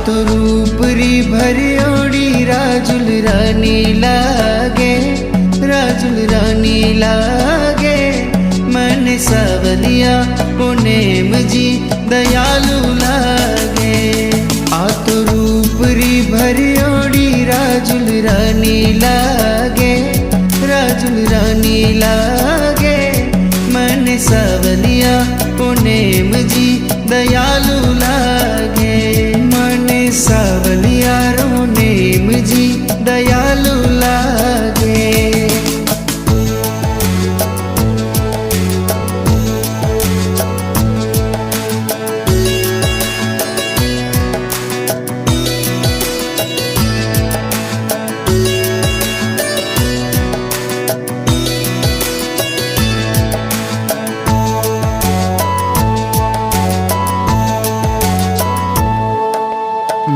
तो रूप री भरियोड़ी राजुल रानी लागे, राजुल रानी लागे। मन सावलिया पुनेम जी दयालु लागे। तो रूप री भरियोड़ी राजुल रानी लागे, राजुल रानी लागे। मन सावलिया पुनेम जी दयालु लागे। मन सावलिया रोनेम जी दयालु लागे।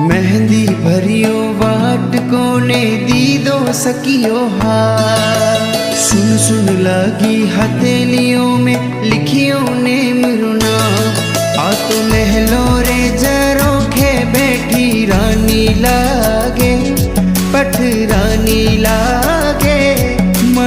मेहंदी भरियो वाट कोने दीदो सकियो हार। सुन सुन लागी हथेलियों में लिखियो नेम रुना। तो महलो रे जरोखे बैठी रानी लागे, पठ रानी लागे।